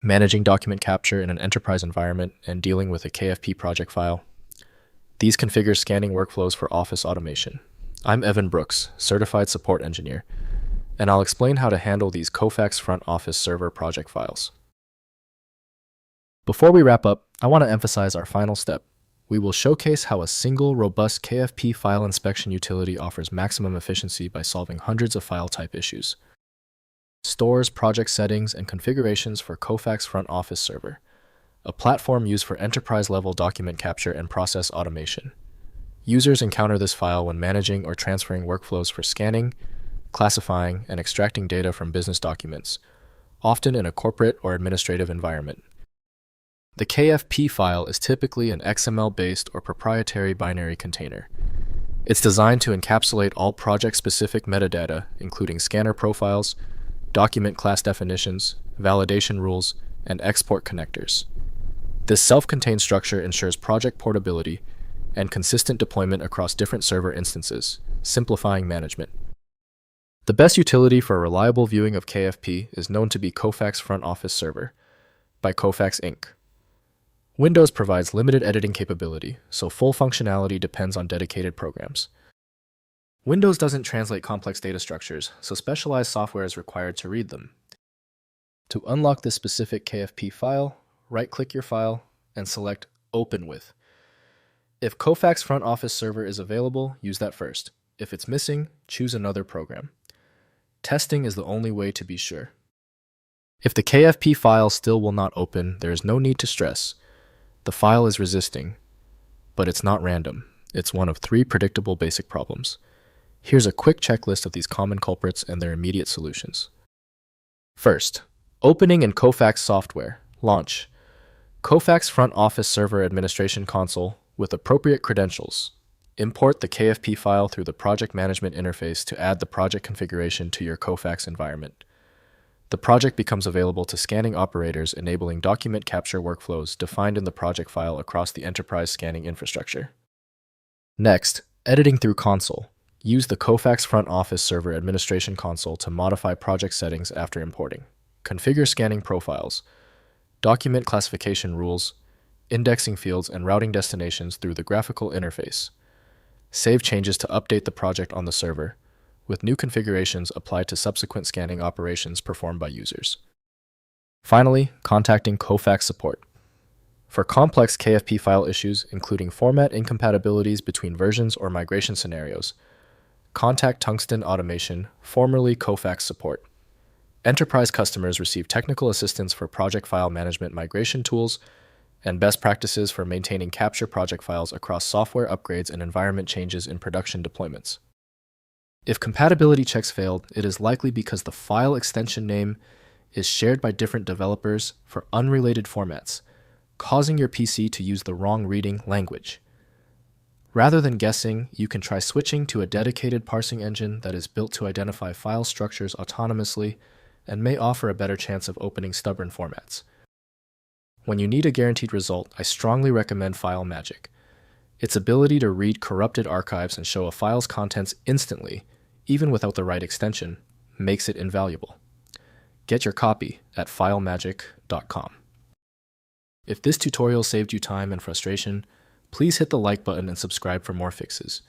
managing document capture in an enterprise environment, and dealing with a KFP project file. These configure scanning workflows for office automation. I'm Evan Brooks, Certified Support Engineer, and I'll explain how to handle these Kofax Front Office Server project files. Before we wrap up, I want to emphasize our final step. We will showcase how a single, robust KFP file inspection utility offers maximum efficiency by solving hundreds of file type issues. Stores project settings and configurations for Kofax Front Office Server, a platform used for enterprise-level document capture and process automation. Users encounter this file when managing or transferring workflows for scanning, classifying, and extracting data from business documents, often in a corporate or administrative environment. The KFP file is typically an XML-based or proprietary binary container. It's designed to encapsulate all project-specific metadata, including scanner profiles, document class definitions, validation rules, and export connectors. This self-contained structure ensures project portability and consistent deployment across different server instances, simplifying management. The best utility for reliable viewing of KFP is known to be Kofax Front Office Server by Kofax Inc. Windows provides limited editing capability, so full functionality depends on dedicated programs. Windows doesn't translate complex data structures, so specialized software is required to read them. To unlock this specific KFP file, right-click your file and select Open With. If Kofax Front Office Server is available, use that first. If it's missing, choose another program. Testing is the only way to be sure. If the KFP file still will not open, there is no need to stress. The file is resisting, but it's not random. It's one of 3 predictable basic problems. Here's a quick checklist of these common culprits and their immediate solutions. First, opening in Kofax software. Launch Kofax Front Office Server Administration Console with appropriate credentials. Import the KFP file through the project management interface to add the project configuration to your Kofax environment. The project becomes available to scanning operators, enabling document capture workflows defined in the project file across the enterprise scanning infrastructure. Next, editing through console. Use the Kofax Front Office Server Administration Console to modify project settings after importing. Configure scanning profiles, document classification rules, indexing fields, and routing destinations through the graphical interface. Save changes to update the project on the server, with new configurations applied to subsequent scanning operations performed by users. Finally, contacting Kofax support. For complex KFP file issues, including format incompatibilities between versions or migration scenarios, contact Tungsten Automation, formerly Kofax support. Enterprise customers receive technical assistance for project file management migration tools and best practices for maintaining capture project files across software upgrades and environment changes in production deployments. If compatibility checks failed, it is likely because the file extension name is shared by different developers for unrelated formats, causing your PC to use the wrong reading language. Rather than guessing, you can try switching to a dedicated parsing engine that is built to identify file structures autonomously and may offer a better chance of opening stubborn formats. When you need a guaranteed result, I strongly recommend FileMagic. Its ability to read corrupted archives and show a file's contents instantly, even without the right extension, makes it invaluable. Get your copy at filemagic.com. If this tutorial saved you time and frustration, please hit the like button and subscribe for more fixes.